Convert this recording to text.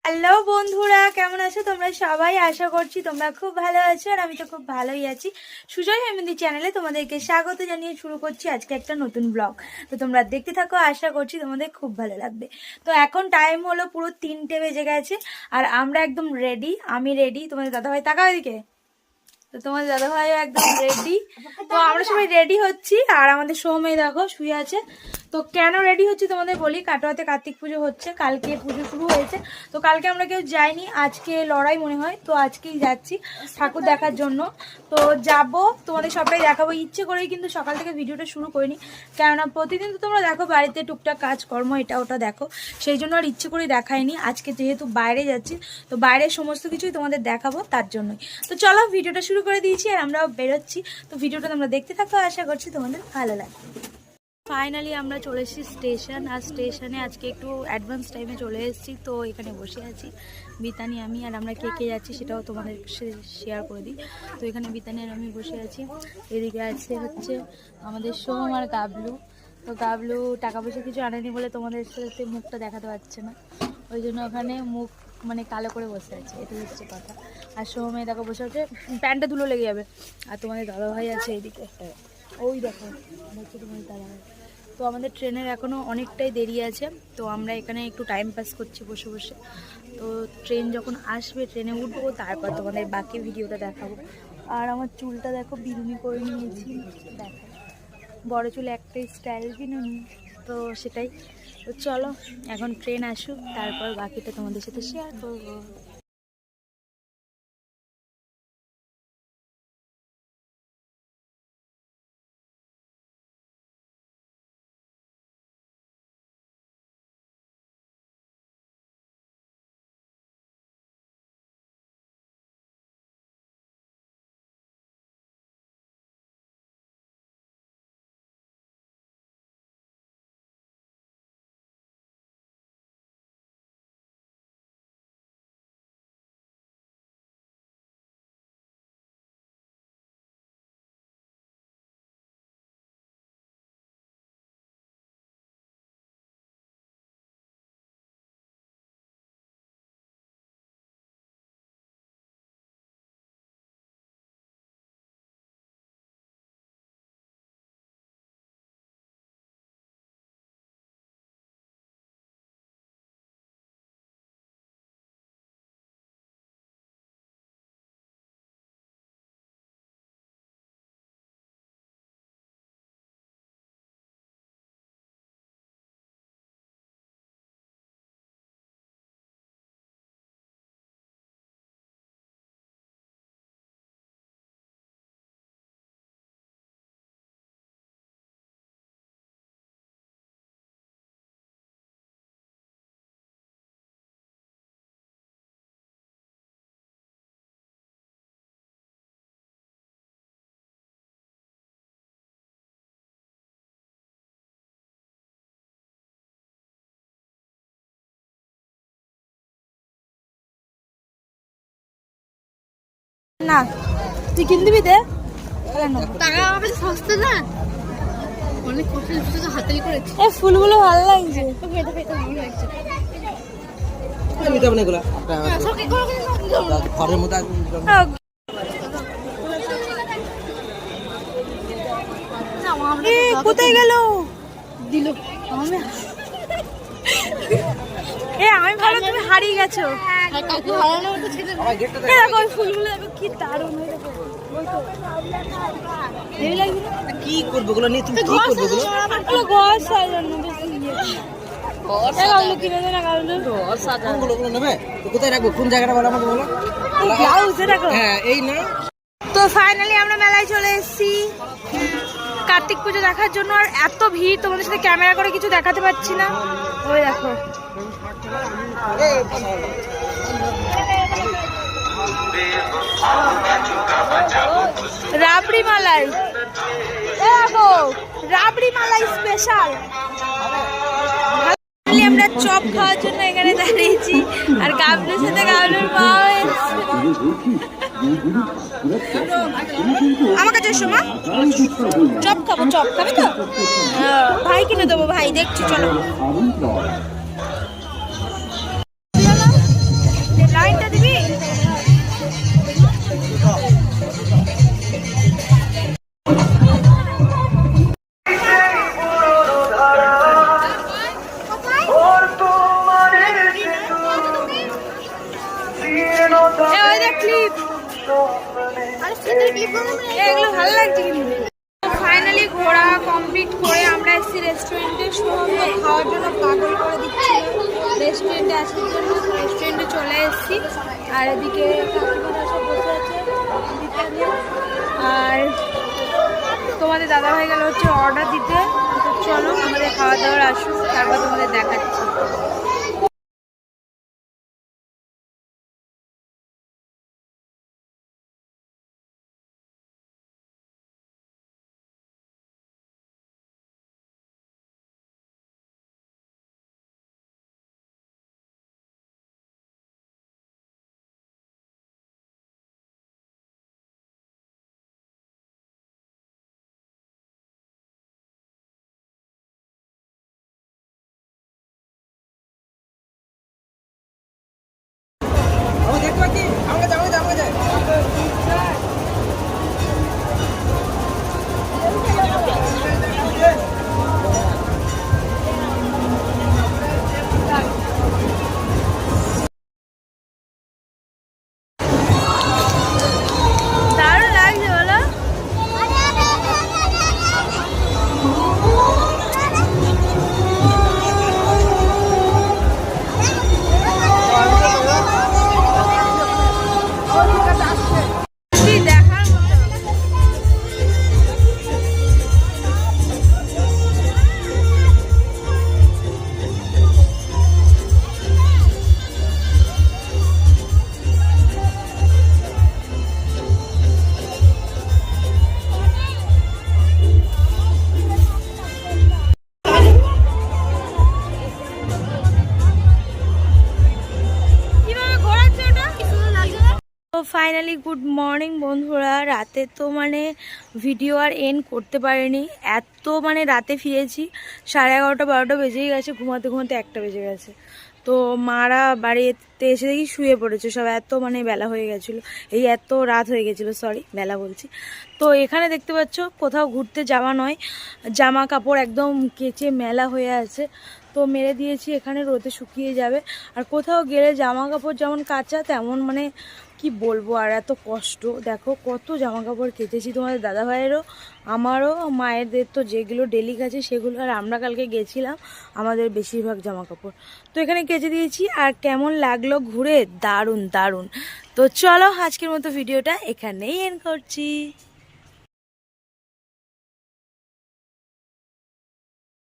Hello বন্ধুরা, কেমন আছো তোমরা সবাই? আশা করছি তোমরা খুব ভালো আছো আর আমি তো খুব ভালোই আছি। সুজয় হেমেন্দি চ্যানেলে তোমাদেরকে স্বাগত জানিয়ে শুরু করছি আজকে একটা নতুন ব্লগ। তো তোমরা দেখতে থাকো, আশা করছি তোমাদের খুব ভালো লাগবে। তো এখন টাইম হলো পুরো 3টে বেজে গেছে আর আমরা একদম রেডি। আমি রেডি, তোমাদের দাদাভাই তাকাও এদিকে। তো তোমাদের দাদাভাইও একদম রেডি। তো আমরা সবাই রেডি হচ্ছি আর আমাদের সৌমেই দেখো শুয়ে আছে। তো কেন রেডি হচ্ছে তোমাদের বলি, কাটোয়াতে কার্তিক পুজো হচ্ছে, কালকে পুজো শুরু হয়েছে। তো কালকে আমরা কেউ যাইনি, আজকে লড়াই মনে হয়, তো আজকেই যাচ্ছি ঠাকুর দেখার জন্য। তো যাব, তোমাদের সবটাই দেখাবো। ইচ্ছে করেই কিন্তু সকাল থেকে ভিডিওটা শুরু করিনি, কেননা প্রতিদিন তো তোমরা দেখো বাড়িতে টুকটাক কাজকর্ম এটা ওটা দেখো, সেই জন্য আর ইচ্ছে করে দেখাইনি। আজকে যেহেতু বাইরে যাচ্ছি তো বাইরের সমস্ত কিছুই তোমাদের দেখাবো, তার জন্যই। তো চলো, ভিডিওটা শুরু করে দিয়েছি আর আমরাও বেরোচ্ছি। তো ভিডিওটা তোমরা দেখতে থাকো, আশা করছি তোমাদের ভালো লাগবে। ফাইনালি আমরা চলে এসেছি স্টেশন, আর স্টেশনে আজকে একটু অ্যাডভান্স টাইমে চলে এসেছি। তো এখানে বসে আছি বিতানি আমি, আর আমরা কে কে যাচ্ছি সেটাও তোমাদের শেয়ার করে দিই। তো এখানে বিতানি আর আমি বসে আছি। এদিকে আছে হচ্ছে আমাদের সোম আর গাবলু। তো গাবলু টাকা পয়সা কিছু আনেনি বলে তোমাদের সাথে মুখটা দেখাতে পারছে না, ওই জন্য ওখানে মুখ মানে কালো করে বসে আছে, এটাই হচ্ছে কথা। আর সোমে দেখো বসে আছে, প্যান্টটা ধুলো লেগে যাবে। আর তোমাদের দাদাভাই আছে এইদিকে, ওই দেখো তোমাদের দাদাভাই। তো আমাদের ট্রেনের এখনও অনেকটাই দেরি আছে, তো আমরা এখানে একটু টাইম পাস করছি বসে বসে। তো ট্রেন যখন আসবে, ট্রেনে উঠবো, তারপর তোমাদের বাকি ভিডিওটা দেখাবো। আর আমার চুলটা দেখো বিনুনি করে নিয়েছি, দেখো বড় চুল একটাই স্টাইল বিনুনি, তো সেটাই। তো চলো এখন ট্রেন আসুক, তারপর বাকিটা তোমাদের সাথে শেয়ার করবো। না তুই কিনে দিবি, দে টাকা আমার সস্তা না, অনেক কষ্ট হাতালি করেছি। এই ফুলগুলো ভালো লাগছে, কোথায় গেল দিল আমি ভালো, তুমি হারিয়ে গেছো। দেখো ওই ফুলগুলো, দেখো কি দারুণ হয়ে, দেখো কি করবো ওগুলো নিয়ে, তুমি কি করবো ওগুলো ঘর সাজানো, কিনে দে না ওগুলো নেবে তো কোথায় রাখবো, কোন জায়গাটা বলো আমাকে, বলো। ব্লাউজে রাখো, হ্যাঁ এই না। তো ফাইনালি আমরা মেলায় চলে এসেছি কার্তিক পুজো দেখার জন্য। আর এত ভিড়, তোমাদের সাথে ক্যামেরা করে কিছু দেখাতে পাচ্ছি না। ওই দেখো রাবড়ি মালাই, দেখো রাবড়ি মালাই স্পেশাল। আমরা চপ খাওয়ার জন্য এখানে দাঁড়িয়েছি, আর গাবলুর সাথে গাবলুর মা আমার কাছে এসো মা, চপ খাবো, চপ খাবে তো ভাই কিনে দেবো, ভাই দেখছি চলো। ক্লিপ এগুলো ভালো লাগছে কিন্তু। ফাইনালি ঘোরা কমপ্লিট করে আমরা এসেছি রেস্টুরেন্টে। সমস্ত খাওয়ার জন্য পাগল করে দিচ্ছি রেস্টুরেন্টে আসার জন্য। রেস্টুরেন্টে চলে এসেছি আর এদিকে কাকিমারা সব বসে আছে এদিকে। আর তোমাদের দাদা হয়ে গেল হচ্ছে অর্ডার দিতে। তো চলো আমাদের খাওয়া দাওয়ার আসুক, তারপর তোমাদের দেখাচ্ছি। আমি দেখতে পাচ্ছি আমাকে যাও আমাকে যাও দারুণ লাগছে বলো। কি দেখার মতো। কিভাবে ঘোরাচ্ছে ওটা? তো ফাইনালি গুড মর্নিং বন্ধুরা। রাতে তো মানে ভিডিও আর এন্ড করতে পারিনি, এত মানে রাতে ফিরেছি 11:30 12টা বেজেই গেছে, ঘুমাতে ঘুমাতে 1টা বেজে গেছে। তো মারা বাড়িতে এসে দেখি শুয়ে পড়েছে সব, এত মানে বেলা হয়ে গেছিলো, এই এত রাত হয়ে গেছিলো, সরি বেলা বলছি। তো এখানে দেখতে পাচ্ছ কোথাও ঘুরতে যাওয়া নয়, জামা কাপড় একদম কেচে মেলা হয়ে আছে, তো মেরে দিয়েছি, এখানে রোদে শুকিয়ে যাবে। আর কোথাও গেলে জামা কাপড় যেমন কাঁচা তেমন মানে কি বলবো, আর এত কষ্ট। দেখো কত জামা কাপড় কেচেছি, তোমাদের দাদা ভাইয়েরও আমারও মায়েরদের তো যেগুলো ডেলি কাছে সেগুলো, আর আমরা কালকে গেছিলাম আমাদের বেশিরভাগ জামা কাপড় তো এখানে কেচে দিয়েছি। আর কেমন লাগলো ঘুরে? দারুণ দারুণ। তো চলো আজকের মতো ভিডিওটা এখানেই এন্ড করছি।